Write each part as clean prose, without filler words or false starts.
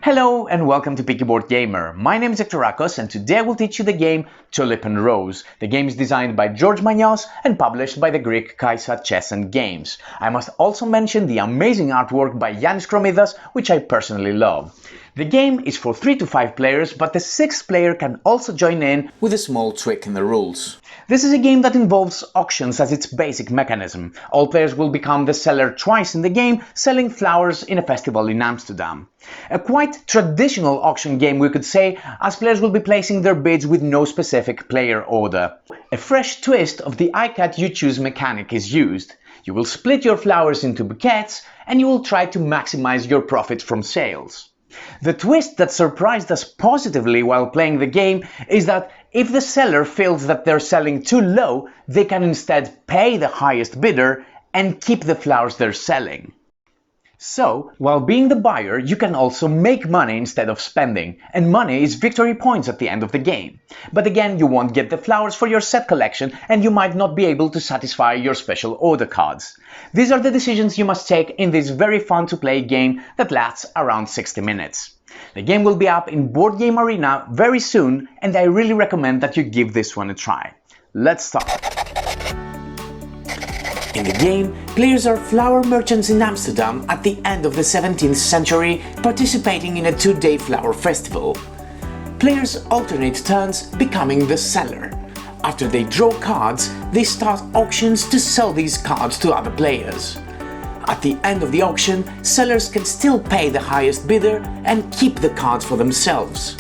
Hello and welcome to Peaky Boardgamer. My name is Ektorakos and today I will teach you the game Tulip Rose. The game is designed by Manios and published by the Greek Kaissa Chess and Games. I must also mention the amazing artwork by Yannis Krommydas, which I personally love. The game is for 3 to 5 players, but the 6th player can also join in with a small trick in the rules. This is a game that involves auctions as its basic mechanism. All players will become the seller twice in the game, selling flowers in a festival in Amsterdam. A quite traditional auction game, we could say, as players will be placing their bids with no specific player order. A fresh twist of the I cut you choose mechanic is used. You will split your flowers into bouquets and you will try to maximize your profit from sales. The twist that surprised us positively while playing the game is that if the seller feels that they're selling too low, they can instead pay the highest bidder and keep the flowers they're selling. So, while being the buyer, you can also make money instead of spending, and money is victory points at the end of the game. But again, you won't get the flowers for your set collection and you might not be able to satisfy your special order cards. These are the decisions you must take in this very fun to play game that lasts around 60 minutes. The game will be up in Board Game Arena very soon and I really recommend that you give this one a try. Let's start! In the game, players are flower merchants in Amsterdam at the end of the 17th century, participating in a 2-day flower festival. Players alternate turns becoming the seller. After they draw cards, they start auctions to sell these cards to other players. At the end of the auction, sellers can still pay the highest bidder and keep the cards for themselves.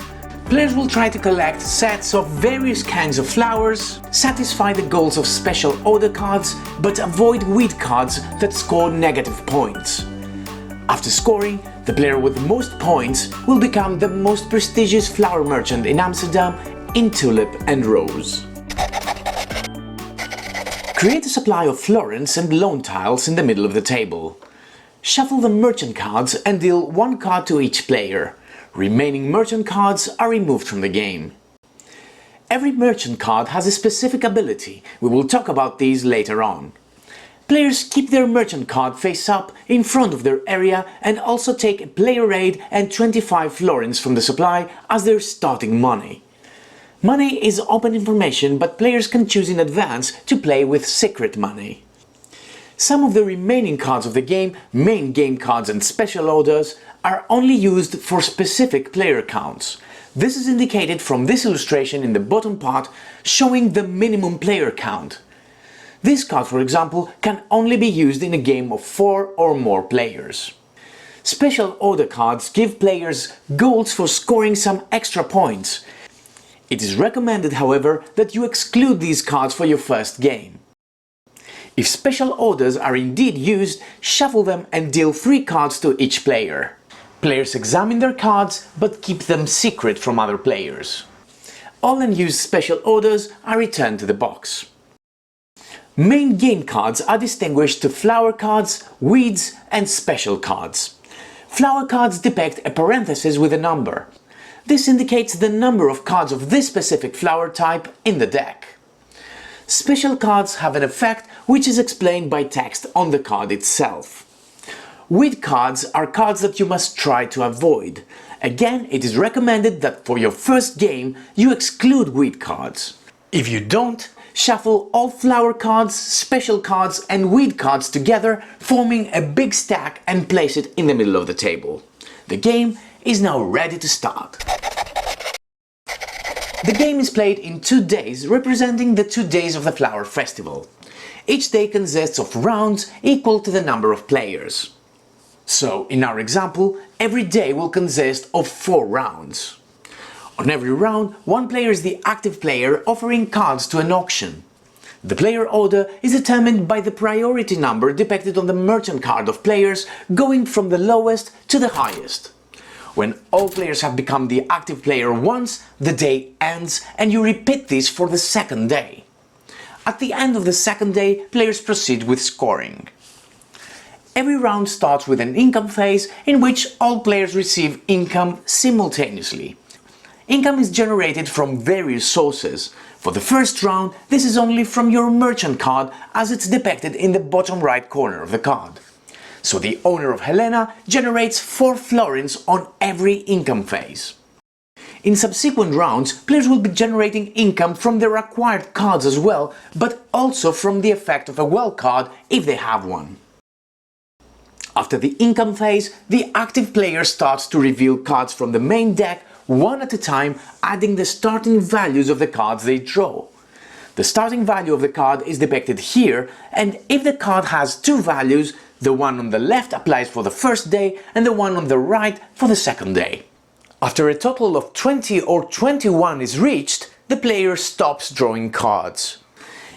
Players will try to collect sets of various kinds of flowers, satisfy the goals of special order cards, but avoid weed cards that score negative points. After scoring, the player with the most points will become the most prestigious flower merchant in Amsterdam in Tulip and Rose. Create a supply of florins and loan tiles in the middle of the table. Shuffle the merchant cards and deal 1 card to each player. Remaining merchant cards are removed from the game. Every merchant card has a specific ability. We will talk about these later on. Players keep their merchant card face up in front of their area and also take a player aid and 25 florins from the supply as their starting money. Money is open information, but players can choose in advance to play with secret money. Some of the remaining cards of the game, main game cards and special orders, are only used for specific player counts. This is indicated from this illustration in the bottom part, showing the minimum player count. This card, for example, can only be used in a game of 4 or more players. Special order cards give players goals for scoring some extra points. It is recommended, however, that you exclude these cards for your first game. If special orders are indeed used, shuffle them and deal 3 cards to each player. Players examine their cards, but keep them secret from other players. All unused special orders are returned to the box. Main game cards are distinguished to flower cards, weeds and special cards. Flower cards depict a parenthesis with a number. This indicates the number of cards of this specific flower type in the deck. Special cards have an effect which is explained by text on the card itself. Weed cards are cards that you must try to avoid. Again, it is recommended that for your first game you exclude weed cards. If you don't, shuffle all flower cards, special cards and weed cards together, forming a big stack and place it in the middle of the table. The game is now ready to start. The game is played in 2 days, representing the 2 days of the flower festival. Each day consists of rounds equal to the number of players. So, in our example, every day will consist of 4 rounds. On every round, 1 player is the active player offering cards to an auction. The player order is determined by the priority number depicted on the merchant card of players, going from the lowest to the highest. When all players have become the active player once, the day ends and you repeat this for the 2nd day. At the end of the 2nd day, players proceed with scoring. Every round starts with an income phase in which all players receive income simultaneously. Income is generated from various sources. For the first round, this is only from your merchant card as it's depicted in the bottom right corner of the card. so the owner of Helena generates 4 florins on every income phase. In subsequent rounds, players will be generating income from their acquired cards as well, but also from the effect of a well card if they have one. After the income phase, the active player starts to reveal cards from the main deck one at a time, adding the starting values of the cards they draw. The starting value of the card is depicted here, and if the card has 2 values, the one on the left applies for the first day and the one on the right for the second day. After a total of 20 or 21 is reached, the player stops drawing cards.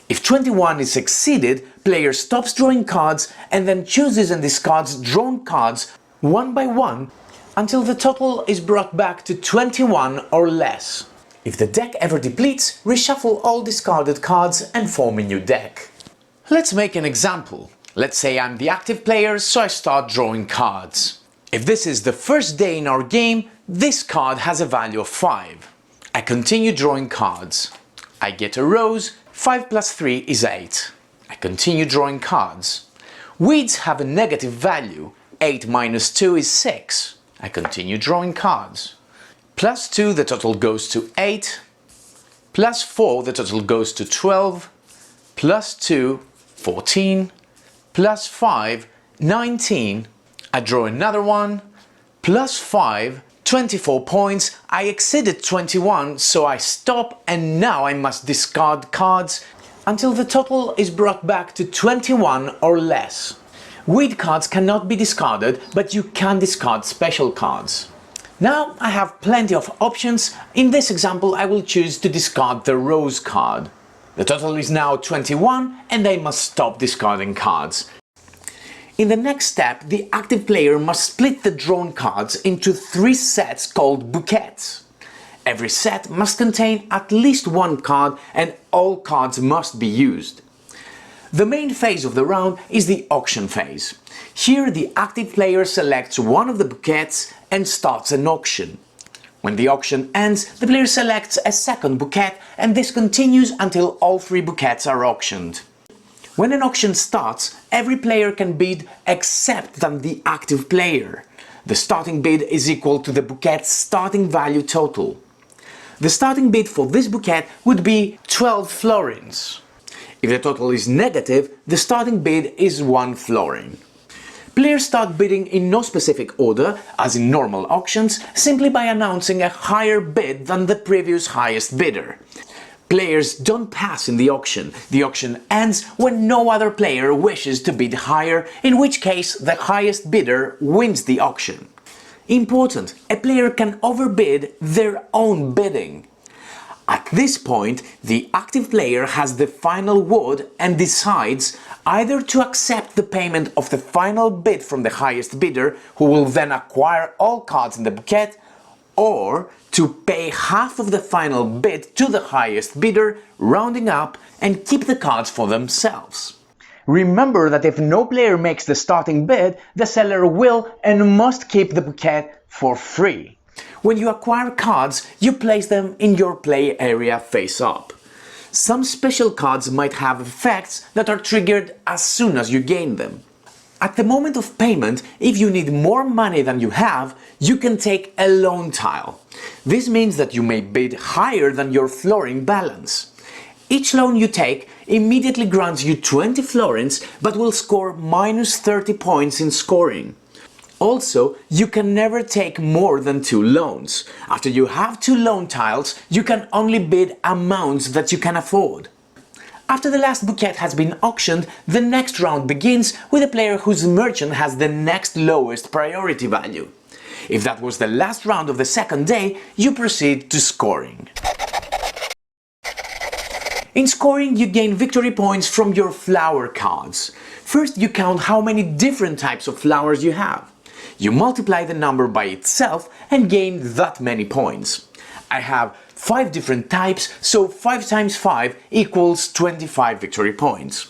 If 21 is exceeded, player stops drawing cards and then chooses and discards drawn cards one by one until the total is brought back to 21 or less. If the deck ever depletes, reshuffle all discarded cards and form a new deck. Let's make an example. Let's say I'm the active player, so I start drawing cards. If this is the first day in our game, this card has a value of 5. I continue drawing cards. I get a rose, 5 plus 3 is 8. I continue drawing cards. Weeds have a negative value, 8 minus 2 is 6. I continue drawing cards. Plus 2, the total goes to 8. Plus 4, the total goes to 12. Plus 2, 14. Plus 5, 19. I draw another one. Plus 5, 24 points. I exceeded 21, so I stop, and now I must discard cards until the total is brought back to 21 or less. Weed cards cannot be discarded, but you can discard special cards. Now I have plenty of options. In this example, I will choose to discard the rose card. The total is now 21 and I must stop discarding cards. In the next step, the active player must split the drawn cards into 3 sets called bouquets. Every set must contain at least 1 card and all cards must be used. The main phase of the round is the auction phase. Here the active player selects one of the bouquets and starts an auction. When the auction ends, the player selects a second bouquet and this continues until all 3 bouquets are auctioned. When an auction starts, every player can bid except than the active player. The starting bid is equal to the bouquet's starting value total. The starting bid for this bouquet would be 12 florins. If the total is negative, the starting bid is 1 florin. Players start bidding in no specific order, as in normal auctions, simply by announcing a higher bid than the previous highest bidder. Players don't pass in the auction. The auction ends when no other player wishes to bid higher, in which case the highest bidder wins the auction. Important, a player can overbid their own bidding. At this point, the active player has the final word and decides either to accept the payment of the final bid from the highest bidder, who will then acquire all cards in the bouquet, or to pay half of the final bid to the highest bidder, rounding up, and keep the cards for themselves. Remember that if no player makes the starting bid, the seller will and must keep the bouquet for free. When you acquire cards, you place them in your play area face up. Some special cards might have effects that are triggered as soon as you gain them. At the moment of payment, if you need more money than you have, you can take a loan tile. This means that you may bid higher than your florin balance. Each loan you take immediately grants you 20 florins, but will score minus 30 points in scoring. Also, you can never take more than 2 loans. After you have 2 loan tiles, you can only bid amounts that you can afford. After the last bouquet has been auctioned, the next round begins with a player whose merchant has the next lowest priority value. If that was the last round of the second day, you proceed to scoring. In scoring, you gain victory points from your flower cards. First, you count how many different types of flowers you have. You multiply the number by itself and gain that many points. I have 5 different types, so 5 times 5 equals 25 victory points.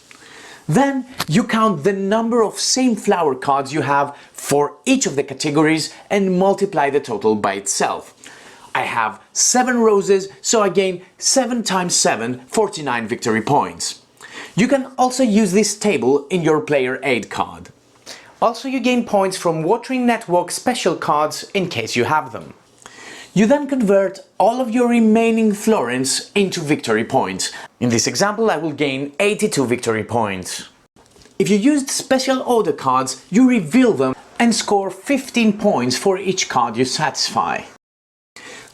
Then you count the number of same flower cards you have for each of the categories and multiply the total by itself. I have 7 roses, so I gain 7 times 7, 49 victory points. You can also use this table in your player aid card. Also, you gain points from Watering Network special cards in case you have them. You then convert all of your remaining florins into victory points. In this example, I will gain 82 victory points. If you used special order cards, you reveal them and score 15 points for each card you satisfy.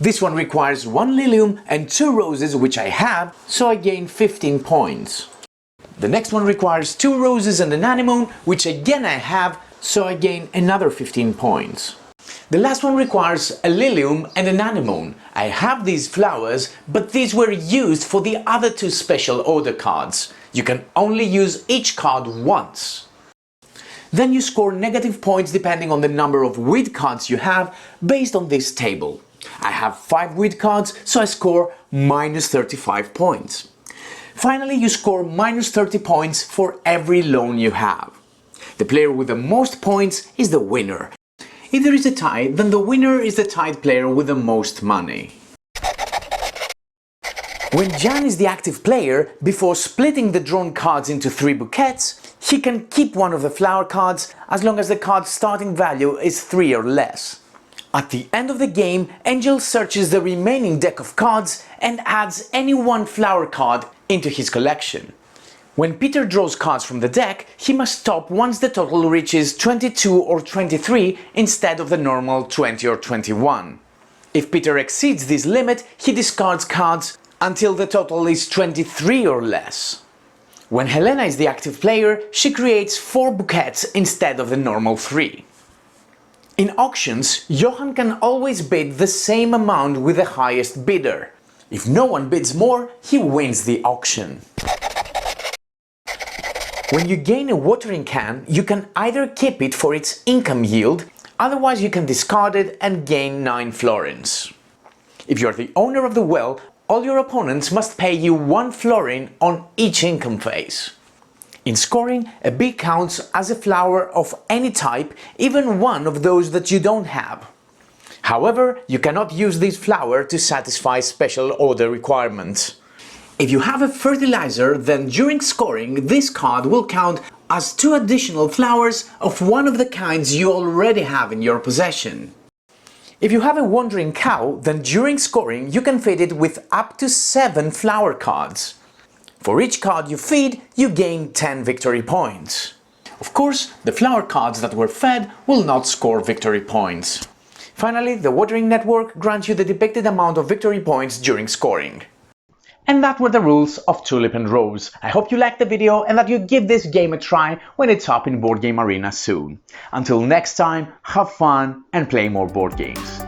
This one requires 1 lilium and 2 roses, which I have, so I gain 15 points. The next one requires 2 roses and an anemone, which again I have, so I gain another 15 points. The last one requires a lilium and an anemone. I have these flowers, but these were used for the other 2 special order cards. You can only use each card once. Then you score negative points depending on the number of weed cards you have based on this table. I have 5 weed cards, so I score minus 35 points. Finally, you score minus 30 points for every loan you have. The player with the most points is the winner. If there is a tie, then the winner is the tied player with the most money. When Jan is the active player, before splitting the drawn cards into 3 bouquets, he can keep one of the flower cards as long as the card's starting value is 3 or less. At the end of the game, Angel searches the remaining deck of cards and adds any one flower card into his collection. When Peter draws cards from the deck, he must stop once the total reaches 22 or 23 instead of the normal 20 or 21. If Peter exceeds this limit, he discards cards until the total is 23 or less. When Helena is the active player, she creates 4 bouquets instead of the normal 3. In auctions, Johan can always bid the same amount with the highest bidder. If no one bids more, he wins the auction. When you gain a watering can, you can either keep it for its income yield, otherwise you can discard it and gain 9 florins. If you're the owner of the well, all your opponents must pay you 1 florin on each income phase. In scoring, a bee counts as a flower of any type, even one of those that you don't have. However, you cannot use this flower to satisfy special order requirements. If you have a fertilizer, then during scoring, this card will count as 2 additional flowers of one of the kinds you already have in your possession. If you have a wandering cow, then during scoring you can feed it with up to 7 flower cards. For each card you feed, you gain 10 victory points. Of course, the flower cards that were fed will not score victory points. Finally, the watering network grants you the depicted amount of victory points during scoring. And that were the rules of Tulip and Rose. I hope you liked the video and that you give this game a try when it's up in Board Game Arena soon. Until next time, have fun and play more board games.